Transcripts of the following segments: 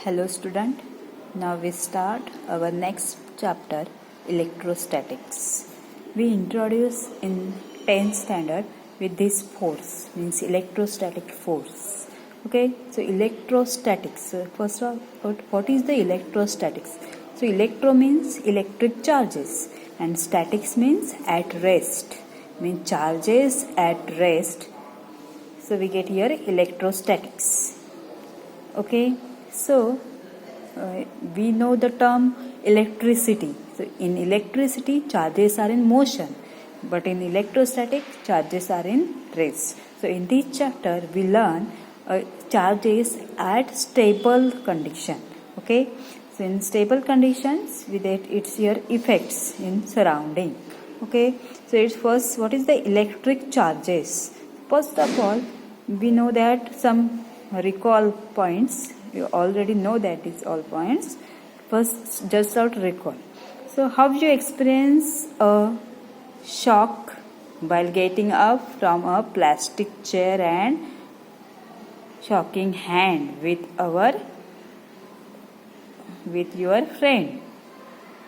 Hello student, now we start our next chapter, electrostatics. We introduce in 10th standard with this force, means electrostatic force. Okay, so electrostatics. So first of all, what is the electrostatics? So electro means electric charges and statics means at rest, means charges at rest. So we get here electrostatics. Okay, so we know the term electricity. So in electricity, charges are in motion, but in electrostatic, charges are in rest. So in this chapter, we learn charges at stable condition. Okay, so in stable conditions, with its here effects in surrounding. Okay, so it's first, what is the electric charges? First of all, we know that some recall points. You already know that it's all points. First, just out recall. So how you experience a shock while getting up from a plastic chair and shocking hand with your friend?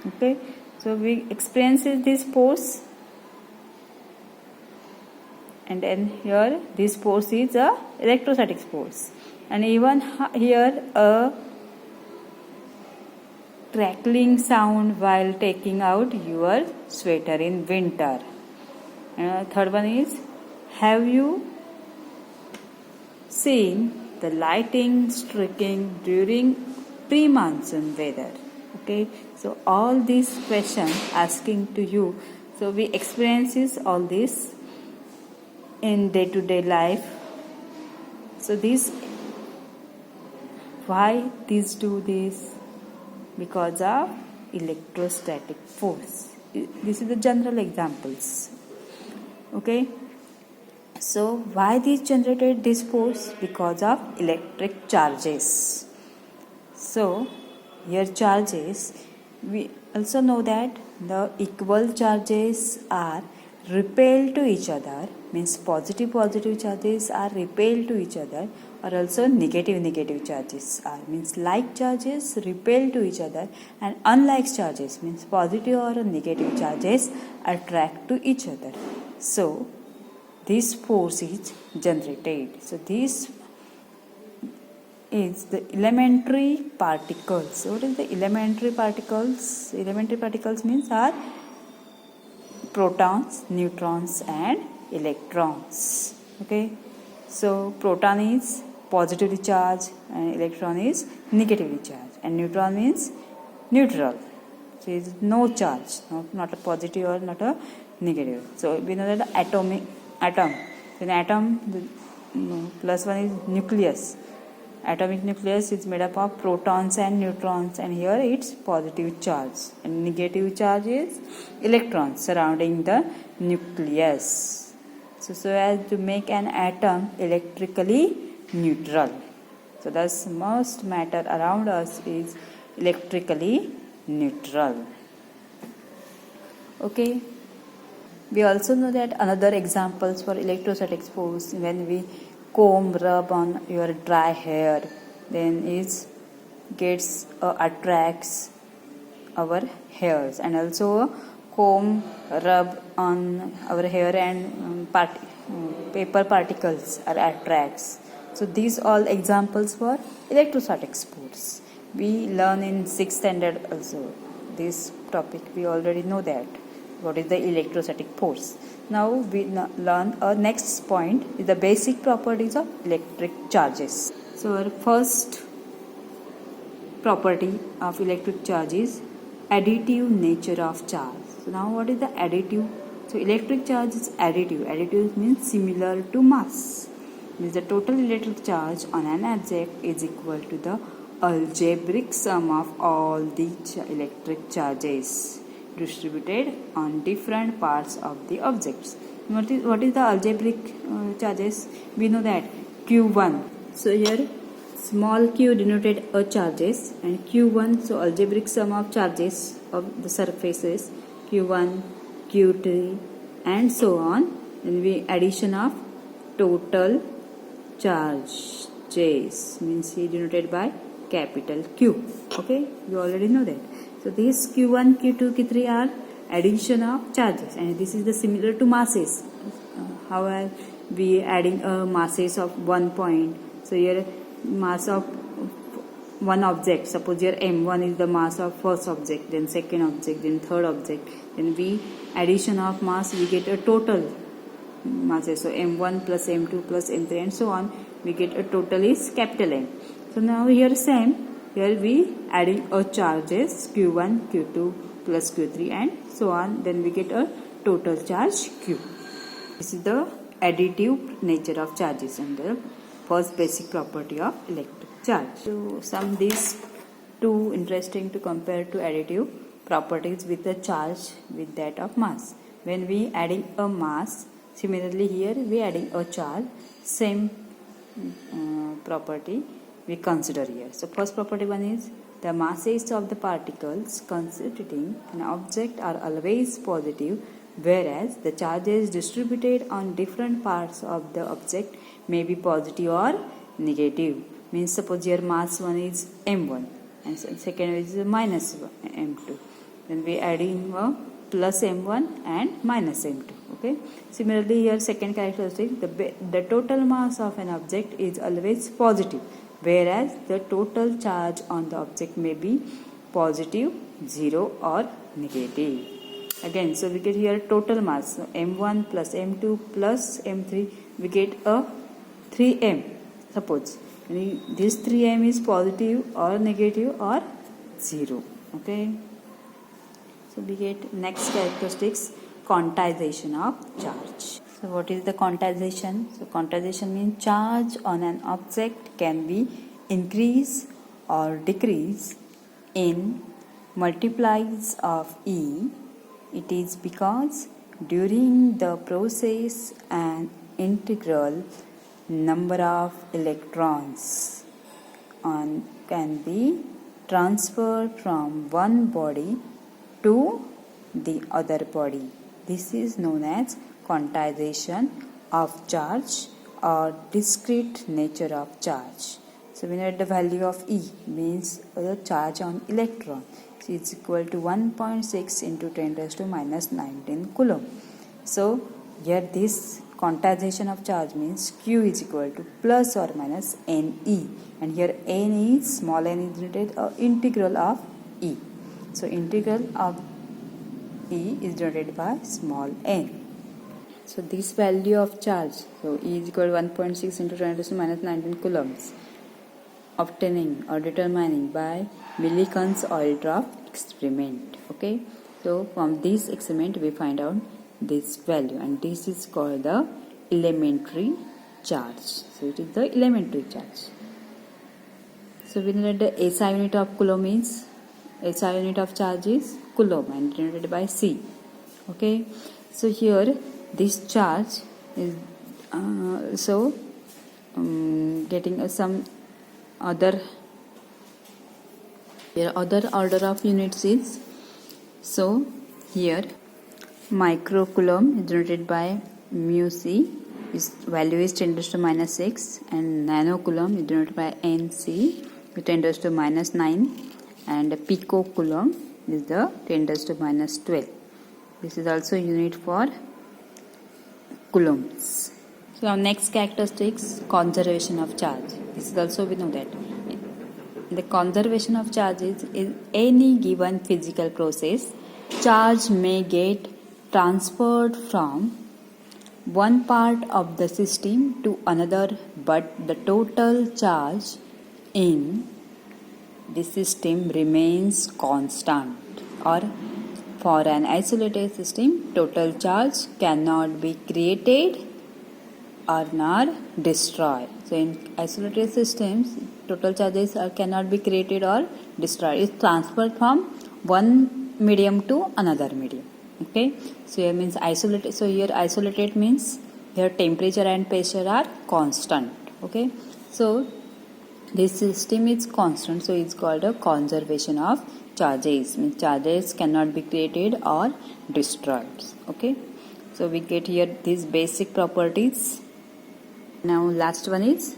Okay, so we experience this force, and then here this force is a electrostatic force, and even here a crackling sound while taking out your sweater in winter. And third one is, have you seen the lightning streaking during pre-monsoon weather? Okay, so all these questions asking to you. So we experiences all this in day-to-day life. So this, why these do this? Because of electrostatic force. This is the general examples. Okay, so why this generated this force? Because of electric charges. So here charges, we also know that the equal charges are repelled to each other, means positive charges are repelled to each other, or also negative charges are, means like charges repel to each other, and unlike charges, means positive or negative charges attract to each other. So this force is generated. So this is the elementary particles. What is the elementary particles? Elementary particles means are protons, neutrons and electrons. Okay, so proton is positively charged and electron is negatively charged, and neutron means neutral. So it is no charge, not a positive or not a negative. So we know that the atom. In atom, the plus one is nucleus. Atomic nucleus is made up of protons and neutrons, and here it's positive charge, and negative charge is electrons surrounding the nucleus. So as to make an atom electrically neutral. So thus most matter around us is electrically neutral. Okay. We also know that another examples for electrostatic force, when we comb rub on your dry hair, then it gets attracts our hairs, and also comb rub on our hair and paper particles are attracts. So these all examples for electrostatic force. We learn in 6th standard also this topic. We already know that what is the electrostatic force. Now we learn our next point is the basic properties of electric charges. So our first property of electric charge is additive nature of charge. So now what is the additive? So electric charge is additive. Additive means similar to mass. Means the total electric charge on an object is equal to the algebraic sum of all the electric charges distributed on different parts of the objects. What is the algebraic charges? We know that Q1. So here small q denoted a charges, and Q1, so algebraic sum of charges of the surfaces Q1, Q2 and so on. Then we addition of total charges means denoted by capital Q. Okay, you already know that. So these Q1, Q2, Q3 are addition of charges, and this is the similar to masses. How are we adding masses of 1 point? So here mass of one object, suppose here m1 is the mass of first object, then second object, then third object, then we addition of mass, we get a total masses. So m1 plus m2 plus m3 and so on, we get a total is capital M. So now here same, here we adding a charges q1, q2 plus q3 and so on, then we get a total charge q. This is the additive nature of charges and the first basic property of electric charge. So some these two interesting to compare to additive properties with the charge with that of mass. When we adding a mass, similarly here we adding a charge, same property we consider here. So first property one is the masses of the particles constituting an object are always positive, whereas the charges distributed on different parts of the object may be positive or negative. Means suppose your mass one is m1 and second is minus m2. Then we adding a plus m1 and minus m2. Okay. Similarly here second characteristic, the total mass of an object is always positive, whereas the total charge on the object may be positive, 0 or negative. Again, so we get here total mass, so m1 plus m2 plus m3, we get a 3m. Suppose this 3m is positive or negative or 0. Okay. So we get next characteristics, quantization of charge. So what is the quantization? So quantization means charge on an object can be increase or decrease in multiplies of E. It is because during the process an integral number of electrons can be transferred from one body to the other body. This is known as quantization of charge or discrete nature of charge. So we know the value of E means the charge on electron. So it's equal to 1.6 into 10 raised to minus 19 coulomb. So here this quantization of charge means Q is equal to plus or minus NE, and here N is small n is denoted integral of E. So integral of E is denoted by small n. So this value of charge, so E is equal to 1.6 into 10 raised to minus 19 coulombs, obtaining or determining by Millikan's oil drop experiment. Okay, so from this experiment we find out this value, and this is called the elementary charge. So it is the elementary charge. So we know that the SI unit of coulomb is, SI unit of charge is coulomb and denoted by C. Okay, so here this charge is getting some other order of units is, so here micro coulomb is denoted by mu c, its value is 10 raised to minus 6, and nano coulomb is denoted by nc with 10 raised to minus 9, and pico coulomb is the 10 raised to minus 12. This is also unit for coulombs. So our next characteristics, conservation of charge. This is also we know that the conservation of charge is in any given physical process, charge may get transferred from one part of the system to another, but the total charge in the system remains constant. Or for an isolated system, total charge cannot be created or nor destroyed. So in isolated systems, total charges cannot be created or destroyed. It's transferred from one medium to another medium. Okay, so here means isolated. So here isolated means here temperature and pressure are constant. Okay, so this system is constant, so it's called a conservation of charges. Means charges cannot be created or destroyed. Okay, so we get here these basic properties. Now last one is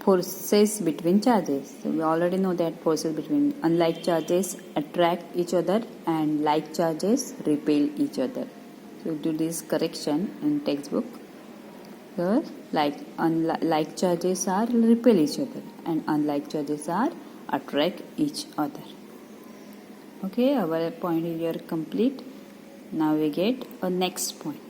forces between charges. So we already know that forces between unlike charges attract each other and like charges repel each other. So do this correction in textbook. Here like charges are repel each other and unlike charges are attract each other. Okay, our point is here complete. Now we get a next point.